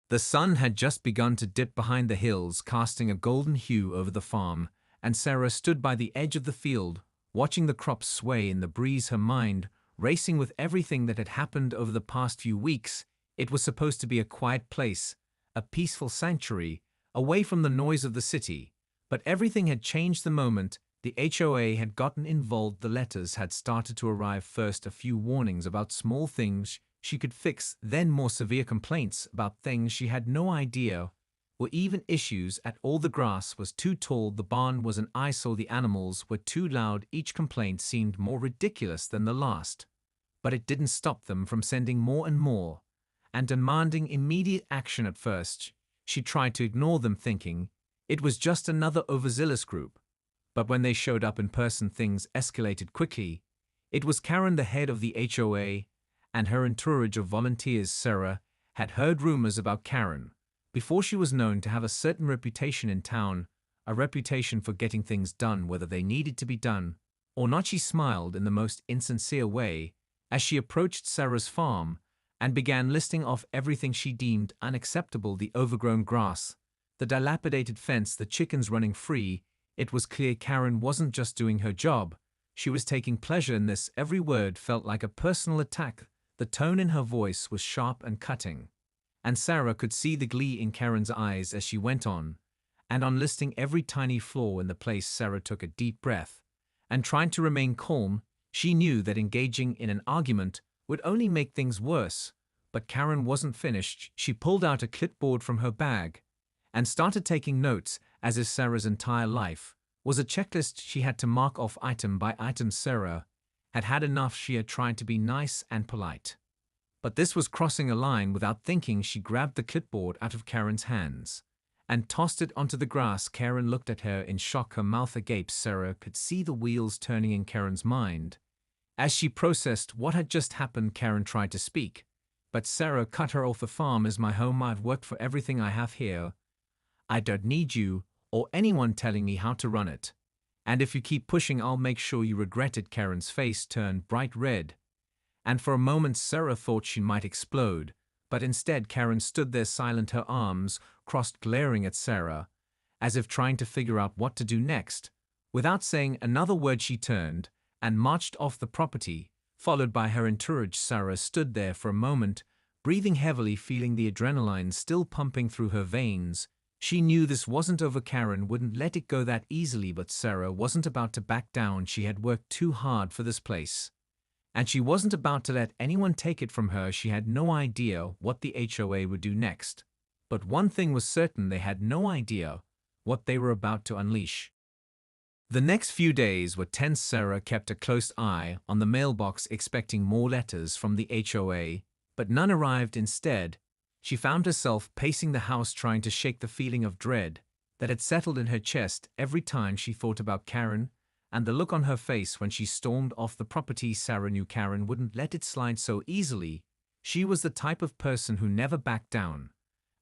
The sun had just begun to dip behind the hills, casting a golden hue over the farm, and Sarah stood by the edge of the field, watching the crops sway in the breeze, her mind racing with everything that had happened over the past few weeks. It was supposed to be a quiet place, a peaceful sanctuary, away from the noise of the city. But everything had changed the moment the HOA had gotten involved. The letters had started to arrive, first a few warnings about small things she could fix, then more severe complaints about things she had no idea were even issues at all. The grass was too tall, the barn was an eyesore, the animals were too loud. Each complaint seemed more ridiculous than the last. But it didn't stop them from sending more and more, and demanding immediate action. At first, she tried to ignore them, thinking it was just another overzealous group. But when they showed up in person, things escalated quickly. It was Karen, the head of the HOA, and her entourage of volunteers. Sarah had heard rumors about Karen before she was known to have a certain reputation in town, a reputation for getting things done whether they needed to be done or not. She smiled in the most insincere way as she approached Sarah's farm and began listing off everything she deemed unacceptable: the overgrown grass, the dilapidated fence, the chickens running free. It was clear Karen wasn't just doing her job, she was taking pleasure in this. Every word felt like a personal attack. The tone in her voice was sharp and cutting, and Sarah could see the glee in Karen's eyes as she went on. And on listing every tiny flaw in the place, Sarah took a deep breath and tried to remain calm. She knew that engaging in an argument would only make things worse. But Karen wasn't finished. She pulled out a clipboard from her bag and started taking notes, as if Sarah's entire life was a checklist she had to mark off item by item. Sarah had had enough. She had tried to be nice and polite, but this was crossing a line. Without thinking, she grabbed the clipboard out of Karen's hands and tossed it onto the grass. Karen looked at her in shock, her mouth agape. Sarah could see the wheels turning in Karen's mind as she processed what had just happened. Karen tried to speak, but Sarah cut her off. "The farm is my home. I've worked for everything I have here. I don't need you or anyone telling me how to run it. And if you keep pushing, I'll make sure you regret it." Karen's face turned bright red, and for a moment Sarah thought she might explode. But instead, Karen stood there silent, her arms crossed, glaring at Sarah, as if trying to figure out what to do next. Without saying another word, she turned and marched off the property, followed by her entourage. Sarah stood there for a moment, breathing heavily, feeling the adrenaline still pumping through her veins. She knew this wasn't over. Karen wouldn't let it go that easily, but Sarah wasn't about to back down. She had worked too hard for this place, and she wasn't about to let anyone take it from her. She had no idea what the HOA would do next, but one thing was certain: they had no idea what they were about to unleash. The next few days were tense. Sarah kept a close eye on the mailbox, expecting more letters from the HOA, but none arrived. Instead, she found herself pacing the house, trying to shake the feeling of dread that had settled in her chest every time she thought about Karen and the look on her face when she stormed off the property. Sarah knew Karen wouldn't let it slide so easily. She was the type of person who never backed down,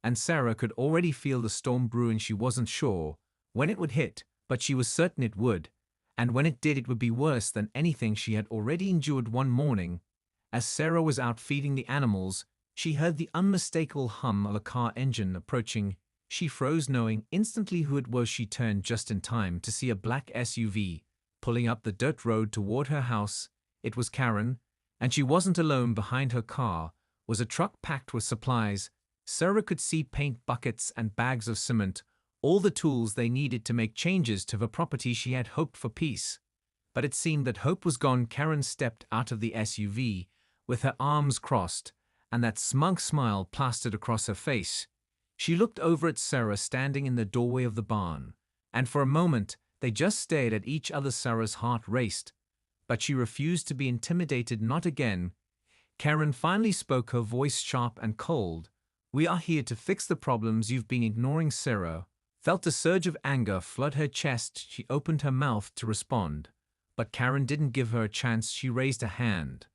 and Sarah could already feel the storm brewing. She wasn't sure when it would hit, but she was certain it would, and when it did, it would be worse than anything she had already endured. One morning, as Sarah was out feeding the animals, she heard the unmistakable hum of a car engine approaching. She froze, knowing instantly who it was. She turned just in time to see a black SUV pulling up the dirt road toward her house. It was Karen, and she wasn't alone. Behind her car was a truck packed with supplies. Sarah could see paint buckets and bags of cement, all the tools they needed to make changes to the property. She had hoped for peace, but it seemed that hope was gone. Karen stepped out of the SUV with her arms crossed and that smug smile plastered across her face. She looked over at Sarah standing in the doorway of the barn, and for a moment they just stared at each other. Sarah's heart raced, but she refused to be intimidated. "Not again." Karen finally spoke, her voice sharp and cold. "We are here to fix the problems you've been ignoring." Sarah felt a surge of anger flood her chest. She opened her mouth to respond, but Karen didn't give her a chance. She raised a hand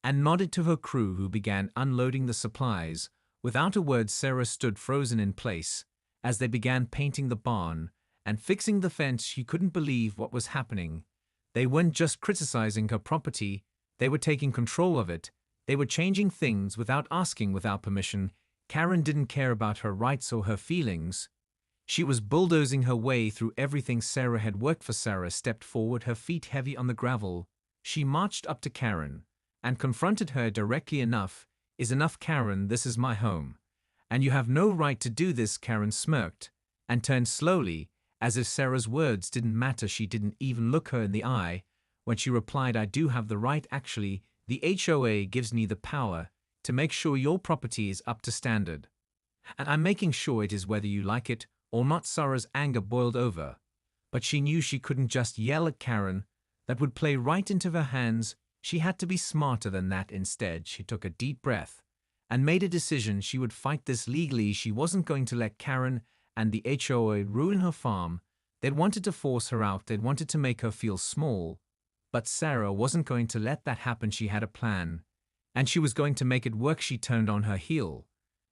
and nodded to her crew, who began unloading the supplies. Without a word, Sarah stood frozen in place as they began painting the barn and fixing the fence. She couldn't believe what was happening. They weren't just criticizing her property, they were taking control of it. They were changing things without asking, without permission. Karen didn't care about her rights or her feelings. She was bulldozing her way through everything. Sarah had worked for. Sarah stepped forward, her feet heavy on the gravel. She marched up to Karen and confronted her directly. Enough is enough, Karen. This is my home, and you have no right to do this. Karen smirked and turned slowly, as if Sarah's words didn't matter. She didn't even look her in the eye when she replied, I do have the right. Actually, the HOA gives me the power to make sure your property is up to standard. And I'm making sure it is, whether you like it or not. Sarah's anger boiled over, but she knew she couldn't just yell at Karen. That would play right into her hands. She had to be smarter than that. Instead, she took a deep breath and made a decision. She would fight this legally. She wasn't going to let Karen and the HOA ruin her farm. They'd wanted to force her out. They'd wanted to make her feel small. But Sarah wasn't going to let that happen. She had a plan, and she was going to make it work. She turned on her heel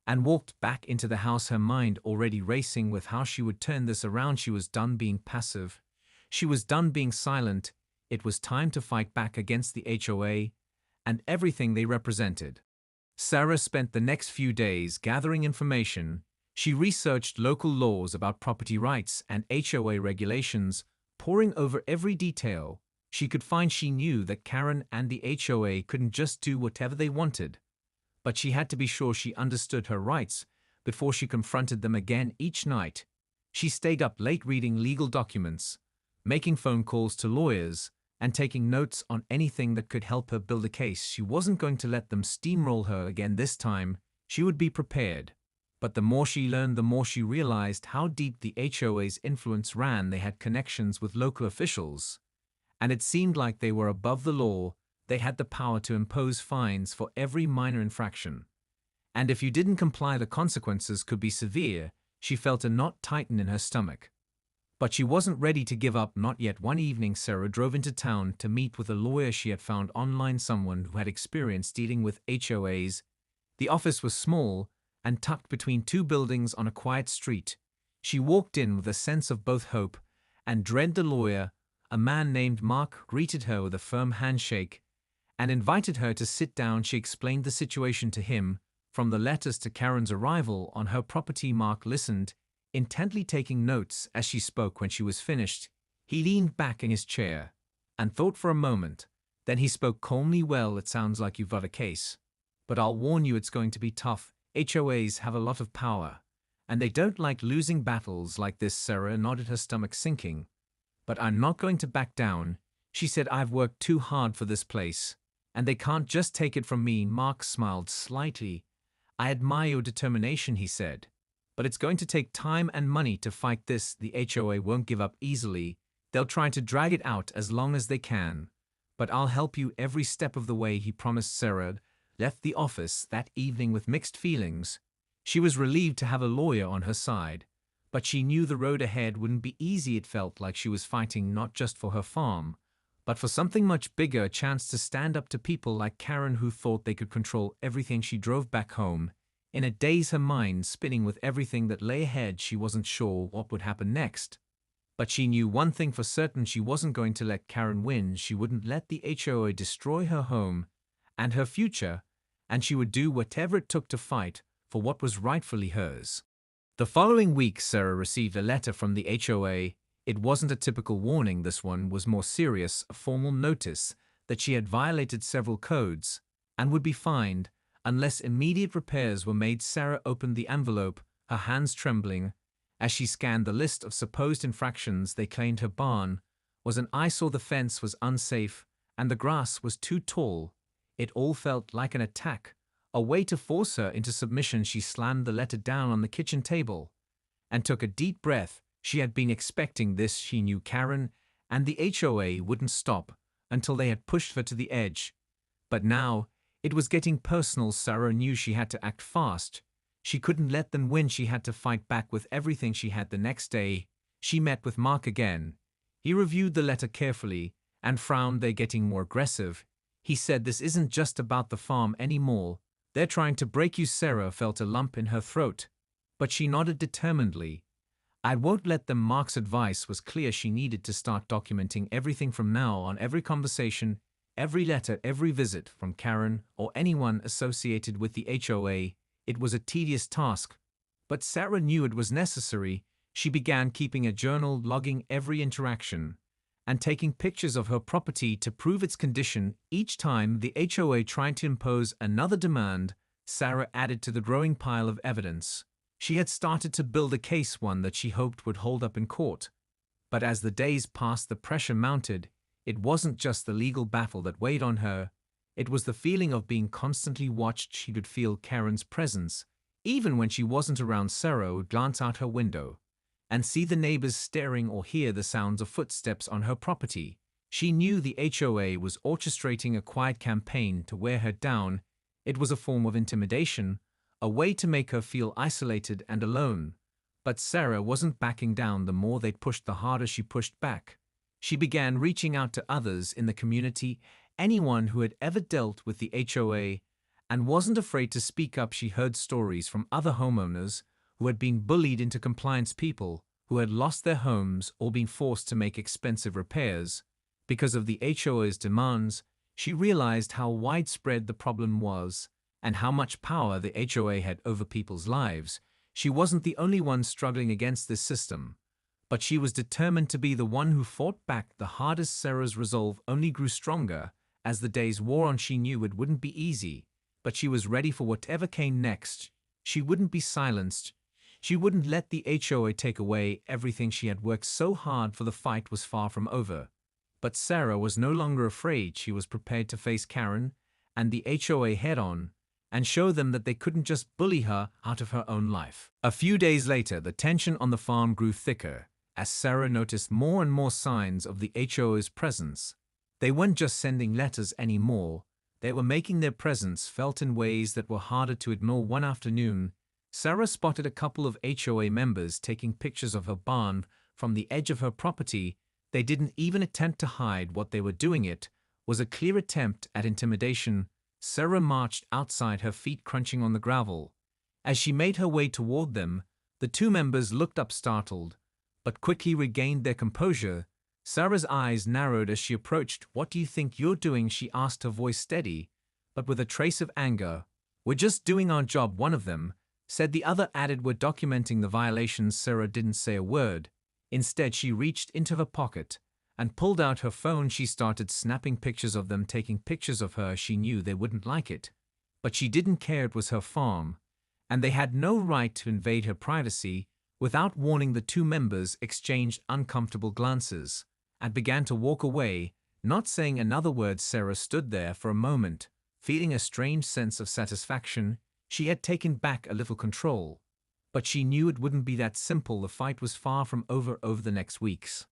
and walked back into the house, her mind already racing with how she would turn this around. She was done being passive. She was done being silent. It was time to fight back against the HOA and everything they represented. Sarah spent the next few days gathering information. She researched local laws about property rights and HOA regulations, poring over every detail she could find. She knew that Karen and the HOA couldn't just do whatever they wanted, but she had to be sure she understood her rights before she confronted them again. Each night, she stayed up late reading legal documents, making phone calls to lawyers, and taking notes on anything that could help her build a case. She wasn't going to let them steamroll her again. This time, she would be prepared. But the more she learned, the more she realized how deep the HOA's influence ran. They had connections with local officials, and it seemed like they were above the law. They had the power to impose fines for every minor infraction, and if you didn't comply, the consequences could be severe. She felt a knot tighten in her stomach, but she wasn't ready to give up, not yet. One evening, Sarah drove into town to meet with a lawyer she had found online, someone who had experience dealing with HOAs. The office was small and tucked between two buildings on a quiet street. She walked in with a sense of both hope and dread. The lawyer, a man named Mark, greeted her with a firm handshake and invited her to sit down. She explained the situation to him, from the letters to Karen's arrival on her property. Mark listened, intently taking notes as she spoke. When she was finished, he leaned back in his chair and thought for a moment. Then he spoke calmly. Well, it sounds like you've got a case, but I'll warn you, it's going to be tough. HOAs have a lot of power, and they don't like losing battles like this. Sarah nodded, her stomach sinking. But I'm not going to back down, she said. I've worked too hard for this place, and they can't just take it from me. Mark smiled slightly. I admire your determination, he said, but it's going to take time and money to fight this. The HOA won't give up easily. They'll try to drag it out as long as they can, but I'll help you every step of the way, he promised. Sarah left the office that evening with mixed feelings. She was relieved to have a lawyer on her side, but she knew the road ahead wouldn't be easy. It felt like she was fighting not just for her farm, but for something much bigger, a chance to stand up to people like Karen who thought they could control everything. She drove back home in a daze, her mind spinning with everything that lay ahead. She wasn't sure what would happen next, but she knew one thing for certain: she wasn't going to let Karen win. She wouldn't let the HOA destroy her home and her future, and she would do whatever it took to fight for what was rightfully hers. The following week, Sarah received a letter from the HOA. It wasn't a typical warning. This one was more serious, a formal notice that she had violated several codes and would be fined unless immediate repairs were made. Sarah opened the envelope, her hands trembling, as she scanned the list of supposed infractions. They claimed her barn was an eyesore, the fence was unsafe, and the grass was too tall. It all felt like an attack, a way to force her into submission. She slammed the letter down on the kitchen table and took a deep breath. She had been expecting this. She knew Karen and the HOA wouldn't stop until they had pushed her to the edge. But now, it was getting personal. Sarah knew she had to act fast. She couldn't let them win. She had to fight back with everything she had. The next day, she met with Mark again. He reviewed the letter carefully and frowned. They're getting more aggressive, he said. This isn't just about the farm anymore. They're trying to break you. Sarah felt a lump in her throat, but she nodded determinedly. I won't let them. Mark's advice was clear. She needed to start documenting everything from now on, every conversation, every letter, every visit from Karen or anyone associated with the HOA. It was a tedious task, but Sarah knew it was necessary. She began keeping a journal logging every interaction and taking pictures of her property to prove its condition. Each time the HOA tried to impose another demand, Sarah added to the growing pile of evidence. She had started to build a case, one that she hoped would hold up in court. But as the days passed, the pressure mounted. It wasn't just the legal battle that weighed on her. It was the feeling of being constantly watched. She could feel Karen's presence. Even when she wasn't around, Sarah would glance out her window and see the neighbors staring or hear the sounds of footsteps on her property. She knew the HOA was orchestrating a quiet campaign to wear her down. It was a form of intimidation, a way to make her feel isolated and alone. But Sarah wasn't backing down. The more they pushed, the harder she pushed back. She began reaching out to others in the community, anyone who had ever dealt with the HOA, and wasn't afraid to speak up. She heard stories from other homeowners who had been bullied into compliance, people who had lost their homes or been forced to make expensive repairs because of the HOA's demands. She realized how widespread the problem was and how much power the HOA had over people's lives. She wasn't the only one struggling against this system, but she was determined to be the one who fought back the hardest. Sarah's resolve only grew stronger as the days wore on. She knew it wouldn't be easy, but she was ready for whatever came next. She wouldn't be silenced. She wouldn't let the HOA take away everything she had worked so hard for. The fight was far from over. But Sarah was no longer afraid. She was prepared to face Karen and the HOA head-on and show them that they couldn't just bully her out of her own life. A few days later, the tension on the farm grew thicker as Sarah noticed more and more signs of the HOA's presence. They weren't just sending letters anymore. They were making their presence felt in ways that were harder to ignore. One afternoon, Sarah spotted a couple of HOA members taking pictures of her barn from the edge of her property. They didn't even attempt to hide what they were doing. It was a clear attempt at intimidation. Sarah marched outside, her feet crunching on the gravel. As she made her way toward them, the two members looked up startled, but quickly regained their composure. Sarah's eyes narrowed as she approached. "What do you think you're doing?" she asked, her voice steady, but with a trace of anger. "We're just doing our job," one of them said. The other added, "We're documenting the violations." Sarah didn't say a word. Instead, she reached into her pocket and pulled out her phone. She started snapping pictures of them, taking pictures of her. She knew they wouldn't like it, but she didn't care. It was her farm, and they had no right to invade her privacy. Without warning, the two members exchanged uncomfortable glances and began to walk away, not saying another word. Sarah stood there for a moment, feeling a strange sense of satisfaction. She had taken back a little control, but she knew it wouldn't be that simple. The fight was far from over. Over the next weeks,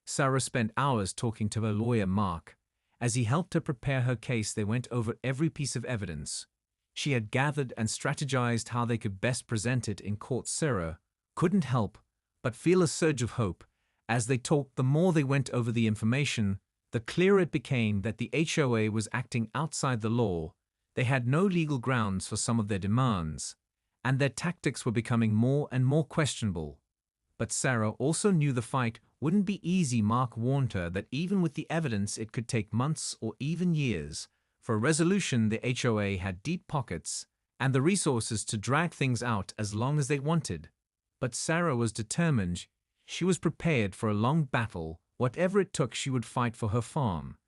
Sarah spent hours talking to her lawyer, Mark. As he helped her prepare her case, they went over every piece of evidence she had gathered and strategized how they could best present it in court. Sarah couldn't help but feel a surge of hope. As they talked, the more they went over the information, the clearer it became that the HOA was acting outside the law. They had no legal grounds for some of their demands, and their tactics were becoming more and more questionable. But Sarah also knew the fight wouldn't be easy. Mark warned her that even with the evidence, it could take months or even years for a resolution. The HOA had deep pockets and the resources to drag things out as long as they wanted. But Sarah was determined. She was prepared for a long battle. Whatever it took, she would fight for her farm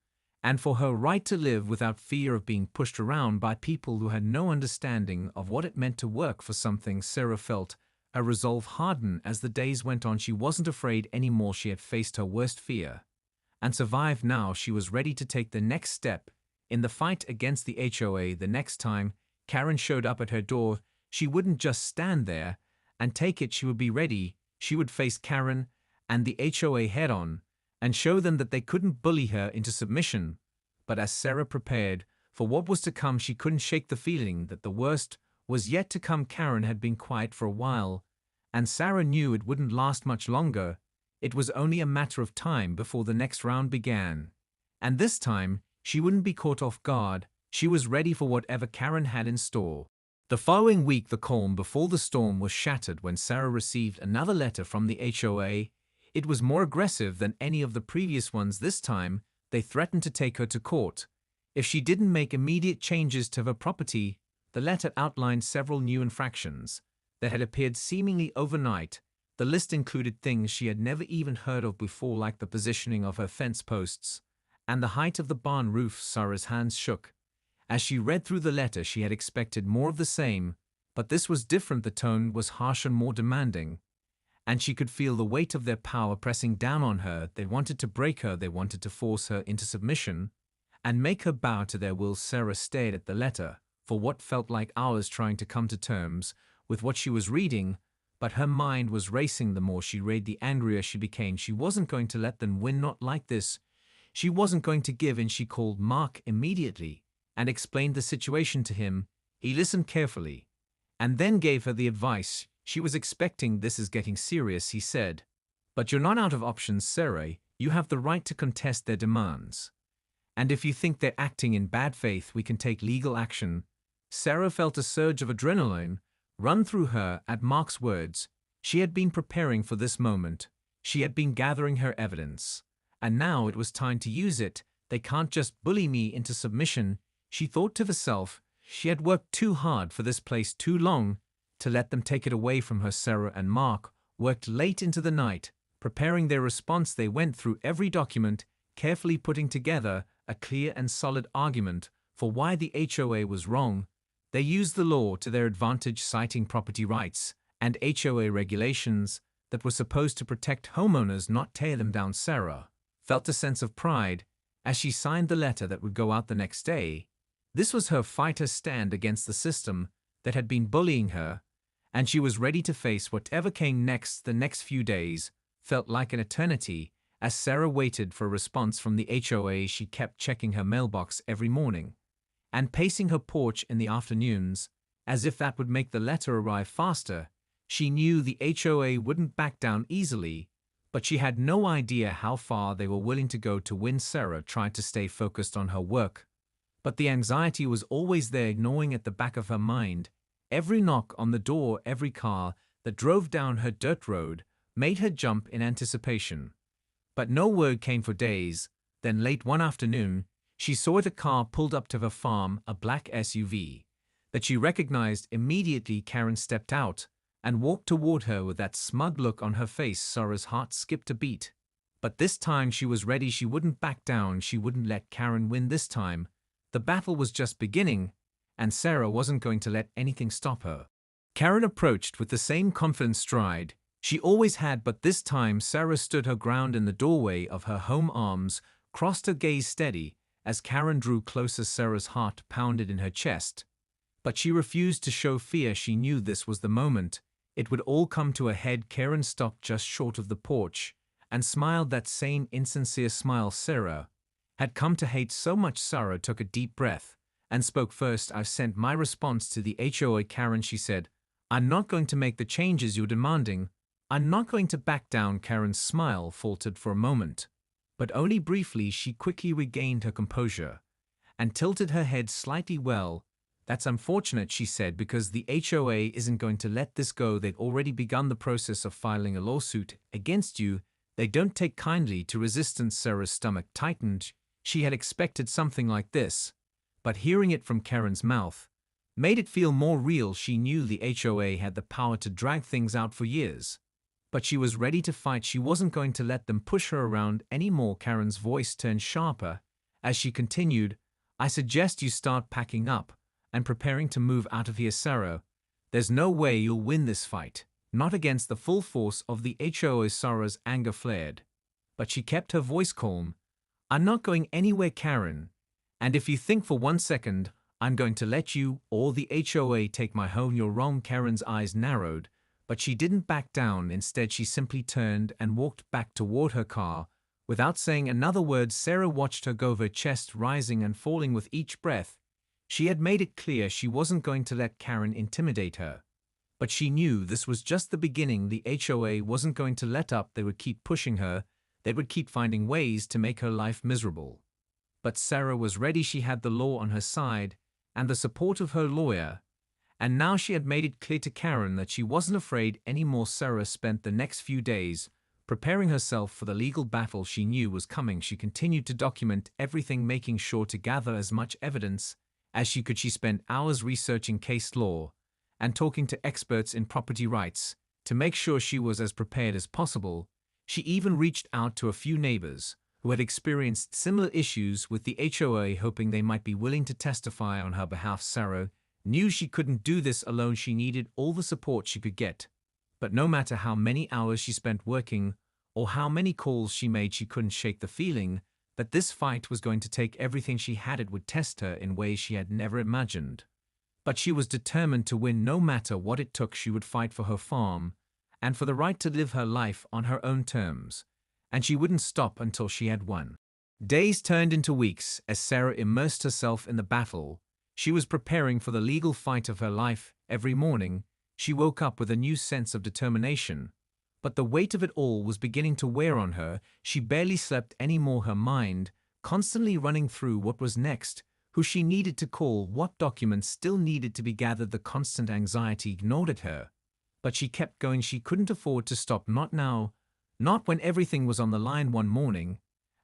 and for her right to live without fear of being pushed around by people who had no understanding of what it meant to work for something. Sarah felt her resolve harden as the days went on. She wasn't afraid anymore. She had faced her worst fear and survived. Now she was ready to take the next step in the fight against the HOA. The next time Karen showed up at her door, she wouldn't just stand there and take it. She would be ready. She would face Karen and the HOA head-on and show them that they couldn't bully her into submission. But as Sarah prepared for what was to come, she couldn't shake the feeling that the worst was yet to come. Karen had been quiet for a while, and Sarah knew it wouldn't last much longer. It was only a matter of time before the next round began. And this time, she wouldn't be caught off guard. She was ready for whatever Karen had in store. The following week, the calm before the storm was shattered when Sarah received another letter from the HOA. It was more aggressive than any of the previous ones. This time, they threatened to take her to court if she didn't make immediate changes to her property. The letter outlined several new infractions that had appeared seemingly overnight. The list included things she had never even heard of before, like the positioning of her fence posts and the height of the barn roof. Sarah's hands shook. As she read through the letter, she had expected more of the same, but this was different. The tone was harsher and more demanding, and she could feel the weight of their power pressing down on her. They wanted to break her, they wanted to force her into submission and make her bow to their will. Sarah stared at the letter for what felt like hours, trying to come to terms with what she was reading, but her mind was racing. The more she read, the angrier she became. She wasn't going to let them win, not like this. She wasn't going to give in. She called Mark immediately and explained the situation to him. He listened carefully and then gave her the advice she was expecting. "This is getting serious," he said. "But you're not out of options, Sarah. You have the right to contest their demands. And if you think they're acting in bad faith, we can take legal action." Sarah felt a surge of adrenaline run through her at Mark's words. She had been preparing for this moment. She had been gathering her evidence, and now it was time to use it. "They can't just bully me into submission," she thought to herself. She had worked too hard for this place too long to let them take it away from her. Sarah and Mark worked late into the night, preparing their response. They went through every document, carefully putting together a clear and solid argument for why the HOA was wrong. They used the law to their advantage, citing property rights and HOA regulations that were supposed to protect homeowners, not tear them down. Sarah felt a sense of pride as she signed the letter that would go out the next day. This was her fight, her stand against the system that had been bullying her, and she was ready to face whatever came next. The next few days felt like an eternity as Sarah waited for a response from the HOA. She kept checking her mailbox every morning and pacing her porch in the afternoons, as if that would make the letter arrive faster. She knew the HOA wouldn't back down easily, but she had no idea how far they were willing to go to win. Sarah tried to stay focused on her work, but the anxiety was always there, gnawing at the back of her mind. Every knock on the door, every car that drove down her dirt road made her jump in anticipation. But no word came for days. Then late one afternoon, she saw a car pulled up to her farm, a black SUV that she recognized immediately. Karen stepped out and walked toward her with that smug look on her face. Sarah's heart skipped a beat. But this time she was ready. She wouldn't back down. She wouldn't let Karen win this time. The battle was just beginning, and Sarah wasn't going to let anything stop her. Karen approached with the same confident stride she always had, but this time Sarah stood her ground in the doorway of her home, arms crossed, her gaze steady. As Karen drew closer, Sarah's heart pounded in her chest, but she refused to show fear. She knew this was the moment it would all come to a head. Karen stopped just short of the porch and smiled, that same insincere smile Sarah had come to hate so much. Sarah took a deep breath and spoke first. "I've sent my response to the HOA, Karen," she said. "I'm not going to make the changes you're demanding. I'm not going to back down." Karen's smile faltered for a moment, but only briefly. She quickly regained her composure and tilted her head slightly. "Well, that's unfortunate," she said, "because the HOA isn't going to let this go. They've already begun the process of filing a lawsuit against you. They don't take kindly to resistance." Sarah's stomach tightened. She had expected something like this, but hearing it from Karen's mouth made it feel more real. She knew the HOA had the power to drag things out for years, but she was ready to fight. She wasn't going to let them push her around anymore. Karen's voice turned sharper as she continued, "I suggest you start packing up and preparing to move out of here, Sarah. There's no way you'll win this fight, not against the full force of the HOA." Sarah's anger flared, but she kept her voice calm. "I'm not going anywhere, Karen, and if you think for 1 second I'm going to let you or the HOA take my home, you're wrong." Karen's eyes narrowed, but she didn't back down. Instead, she simply turned and walked back toward her car. Without saying another word, Sarah watched her go, her chest rising and falling with each breath. She had made it clear she wasn't going to let Karen intimidate her, but she knew this was just the beginning. The HOA wasn't going to let up. They would keep pushing her. They would keep finding ways to make her life miserable. But Sarah was ready. She had the law on her side and the support of her lawyer, and now she had made it clear to Karen that she wasn't afraid anymore. Sarah spent the next few days preparing herself for the legal battle she knew was coming. She continued to document everything, making sure to gather as much evidence As she spent hours researching case law and talking to experts in property rights to make sure she was as prepared as possible. She even reached out to a few neighbors who had experienced similar issues with the HOA, hoping they might be willing to testify on her behalf. Sarah knew she couldn't do this alone. She needed all the support she could get. But no matter how many hours she spent working or how many calls she made, she couldn't shake the feeling that this fight was going to take everything she had. It would test her in ways she had never imagined. But she was determined to win no matter what it took. She would fight for her farm and for the right to live her life on her own terms, and she wouldn't stop until she had won. Days turned into weeks as Sarah immersed herself in the battle. She was preparing for the legal fight of her life. Every morning, she woke up with a new sense of determination. But the weight of it all was beginning to wear on her. She barely slept anymore, her mind constantly running through what was next, who she needed to call, what documents still needed to be gathered. The constant anxiety gnawed at her. But she kept going. She couldn't afford to stop, not now, not when everything was on the line. One morning,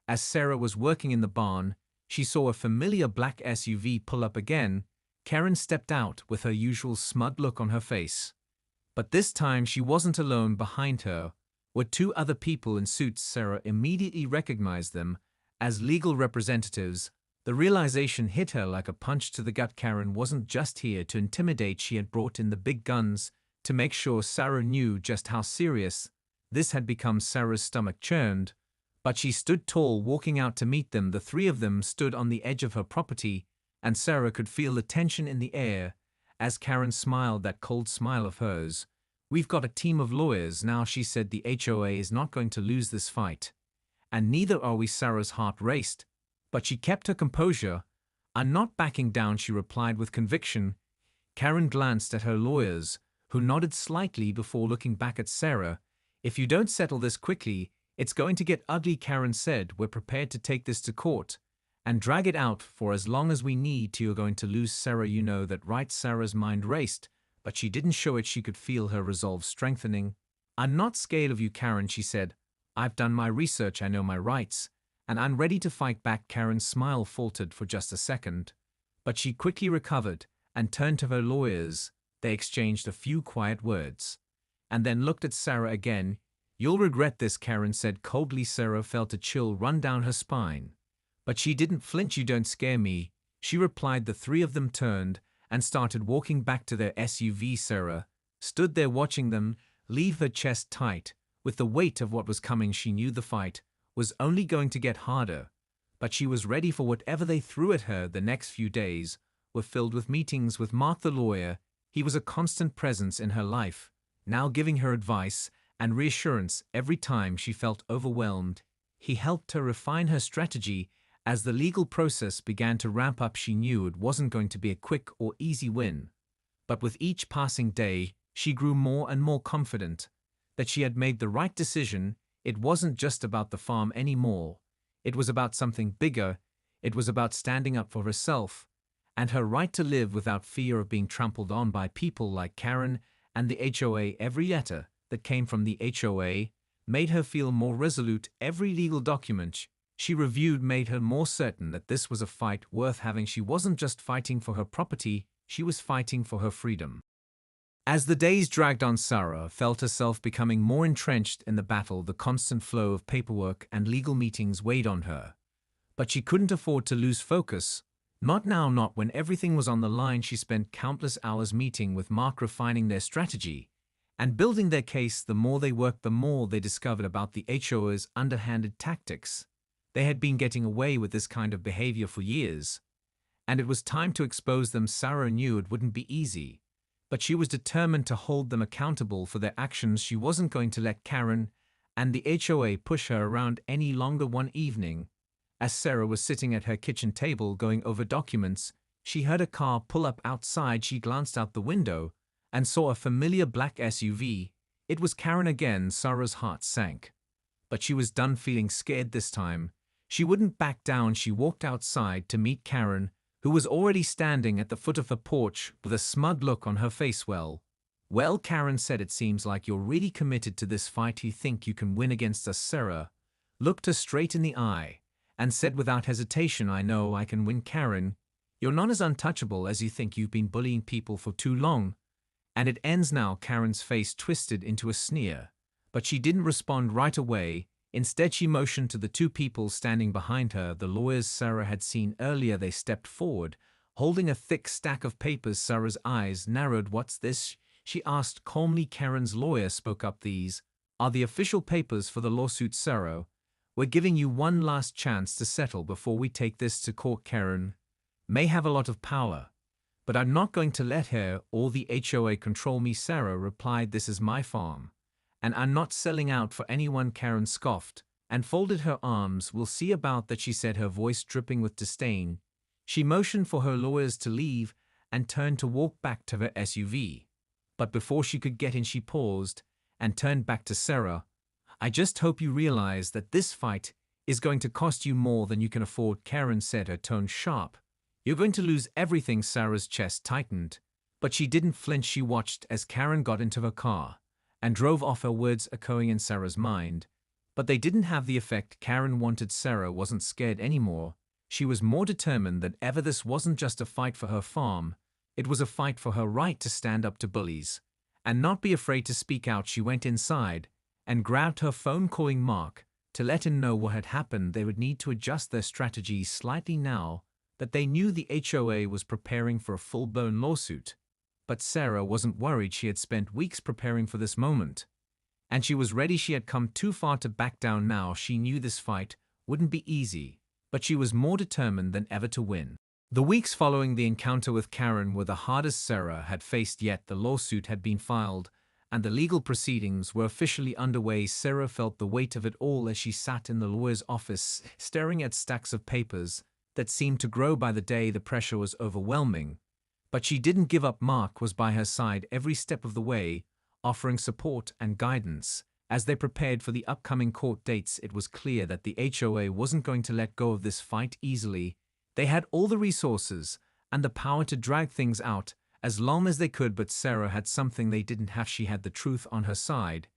as Sarah was working in the barn, she saw a familiar black SUV pull up again. Karen stepped out with her usual smug look on her face. But this time she wasn't alone. Behind her were two other people in suits. Sarah immediately recognized them as legal representatives. The realization hit her like a punch to the gut. Karen wasn't just here to intimidate. She had brought in the big guns to make sure Sarah knew just how serious this had become. Sarah's stomach churned, but she stood tall, walking out to meet them. The three of them stood on the edge of her property, and Sarah could feel the tension in the air as Karen smiled, that cold smile of hers. "We've got a team of lawyers now," she said. "The HOA is not going to lose this fight. And neither are we." Sarah's heart raced, but she kept her composure. "I'm not backing down," she replied with conviction. Karen glanced at her lawyers, who nodded slightly before looking back at Sarah. "If you don't settle this quickly, it's going to get ugly," Karen said. "We're prepared to take this to court and drag it out for as long as we need to. You're going to lose, Sarah. You know that, right?" Sarah's mind raced, but she didn't show it. She could feel her resolve strengthening. "I'm not scared of you, Karen," she said. "I've done my research, I know my rights, and I'm ready to fight back." Karen's smile faltered for just a second, but she quickly recovered and turned to her lawyers. They exchanged a few quiet words, and then looked at Sarah again. "You'll regret this," Karen said coldly. Sarah felt a chill run down her spine, but she didn't flinch. "You don't scare me," she replied. The three of them turned and started walking back to their SUV. Sarah stood there watching them leave, her chest tight with the weight of what was coming. She knew the fight was only going to get harder, but she was ready for whatever they threw at her. The next few days were filled with meetings with Mark the lawyer. He was a constant presence in her life, now giving her advice and reassurance every time she felt overwhelmed. He helped her refine her strategy. As the legal process began to ramp up, she knew it wasn't going to be a quick or easy win. But with each passing day, she grew more and more confident that she had made the right decision. It wasn't just about the farm anymore. It was about something bigger. It was about standing up for herself and her right to live without fear of being trampled on by people like Karen and the HOA. Every letter that came from the HOA made her feel more resolute. Every legal document she reviewed made her more certain that this was a fight worth having. She wasn't just fighting for her property, she was fighting for her freedom. As the days dragged on, Sarah felt herself becoming more entrenched in the battle. The constant flow of paperwork and legal meetings weighed on her. But she couldn't afford to lose focus. Not now, not when everything was on the line. She spent countless hours meeting with Mark, refining their strategy and building their case. The more they worked, the more they discovered about the HOA's underhanded tactics. They had been getting away with this kind of behavior for years, and it was time to expose them. Sarah knew it wouldn't be easy, but she was determined to hold them accountable for their actions. She wasn't going to let Karen and the HOA push her around any longer. One evening, as Sarah was sitting at her kitchen table going over documents, she heard a car pull up outside. She glanced out the window and saw a familiar black SUV. It was Karen again. Sarah's heart sank, but she was done feeling scared this time. She wouldn't back down. She walked outside to meet Karen, who was already standing at the foot of her porch with a smug look on her face. Well, Karen said, "It seems like you're really committed to this fight. You think you can win against us." Sarah looked her straight in the eye and said without hesitation, "I know I can win, Karen. You're not as untouchable as you think. You've been bullying people for too long. And it ends now. Karen's face twisted into a sneer. But she didn't respond right away. Instead, she motioned to the two people standing behind her, the lawyers Sarah had seen earlier. They stepped forward, holding a thick stack of papers. Sarah's eyes narrowed. What's this? She asked calmly. Karen's lawyer spoke up. These are the official papers for the lawsuit, Sarah. We're giving you one last chance to settle before we take this to court. Karen may have a lot of power, but I'm not going to let her or the HOA control me. Sarah replied, this is my farm, and I'm not selling out for anyone. Karen scoffed and folded her arms. We'll see about that, she said, her voice dripping with disdain. She motioned for her lawyers to leave and turned to walk back to her SUV. But before she could get in, she paused and turned back to Sarah. I just hope you realize that this fight is going to cost you more than you can afford, Karen said, her tone sharp. You're going to lose everything. Sarah's chest tightened, but she didn't flinch. She watched as Karen got into her car and drove off, her words echoing in Sarah's mind. But they didn't have the effect Karen wanted. Sarah wasn't scared anymore. She was more determined than ever. This wasn't just a fight for her farm. It was a fight for her right to stand up to bullies and not be afraid to speak out. She went inside and grabbed her phone, calling Mark to let him know what had happened. They would need to adjust their strategy slightly now that they knew the HOA was preparing for a full-blown lawsuit. But Sarah wasn't worried. She had spent weeks preparing for this moment, and she was ready. She had come too far to back down now. She knew this fight wouldn't be easy, but she was more determined than ever to win. The weeks following the encounter with Karen were the hardest Sarah had faced yet. The lawsuit had been filed, and the legal proceedings were officially underway. Sarah felt the weight of it all as she sat in the lawyer's office, staring at stacks of papers that seemed to grow by the day. The pressure was overwhelming, but she didn't give up. Mark was by her side every step of the way, offering support and guidance. As they prepared for the upcoming court dates, it was clear that the HOA wasn't going to let go of this fight easily. They had all the resources and the power to drag things out as long as they could, but Sarah had something they didn't have. She had the truth on her side,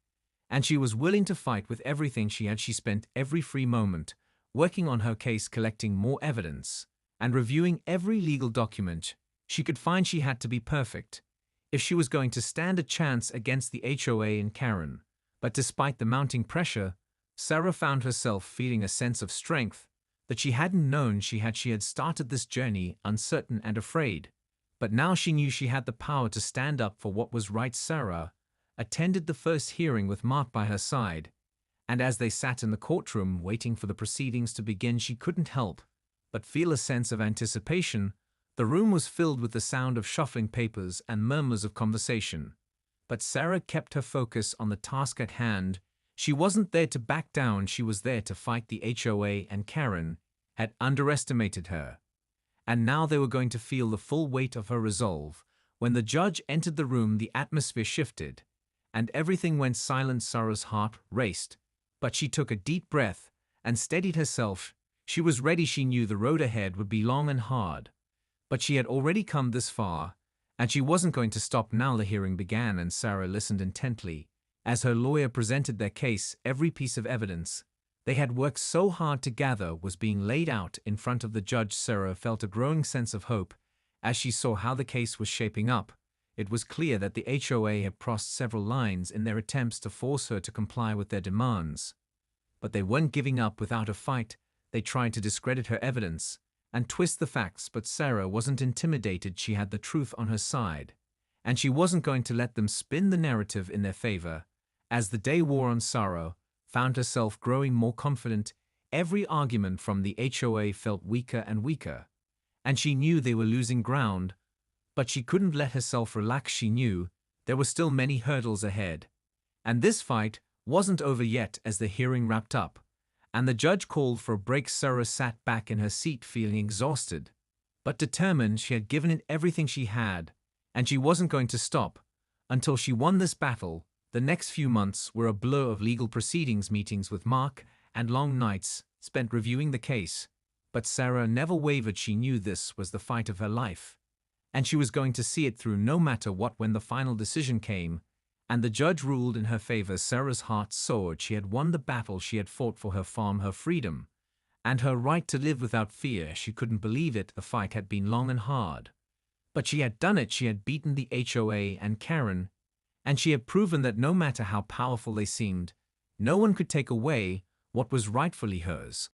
and she was willing to fight with everything she had. She spent every free moment working on her case, collecting more evidence and reviewing every legal document she could find. She had to be perfect if she was going to stand a chance against the HOA and Karen. But despite the mounting pressure, Sarah found herself feeling a sense of strength that she hadn't known she had. She had started this journey uncertain and afraid, but now she knew she had the power to stand up for what was right. Sarah attended the first hearing with Mark by her side, and as they sat in the courtroom waiting for the proceedings to begin, she couldn't help but feel a sense of anticipation. The room was filled with the sound of shuffling papers and murmurs of conversation, but Sarah kept her focus on the task at hand. She wasn't there to back down. She was there to fight. The HOA and Karen had underestimated her, and now they were going to feel the full weight of her resolve. When the judge entered the room, the atmosphere shifted, and everything went silent. Sarah's heart raced, but she took a deep breath and steadied herself. She was ready. She knew the road ahead would be long and hard, but she had already come this far, and she wasn't going to stop now. The hearing began, and Sarah listened intently as her lawyer presented their case. Every piece of evidence they had worked so hard to gather was being laid out in front of the judge. Sarah felt a growing sense of hope as she saw how the case was shaping up. It was clear that the HOA had crossed several lines in their attempts to force her to comply with their demands. But they weren't giving up without a fight. They tried to discredit her evidence and twist the facts, but Sarah wasn't intimidated. She had the truth on her side, and she wasn't going to let them spin the narrative in their favor. As the day wore on, Sarah found herself growing more confident. Every argument from the HOA felt weaker and weaker, and she knew they were losing ground, but she couldn't let herself relax. She knew there were still many hurdles ahead, and this fight wasn't over yet. As the hearing wrapped up and the judge called for a break, Sarah sat back in her seat feeling exhausted, but determined. She had given it everything she had, and she wasn't going to stop until she won this battle. The next few months were a blur of legal proceedings, meetings with Mark, and long nights spent reviewing the case. But Sarah never wavered. She knew this was the fight of her life, and she was going to see it through no matter what. When the final decision came, and the judge ruled in her favor, Sarah's heart soared. She had won the battle she had fought for her farm, her freedom, and her right to live without fear. She couldn't believe it. The fight had been long and hard. But she had done it. She had beaten the HOA and Karen, and she had proven that no matter how powerful they seemed, no one could take away what was rightfully hers.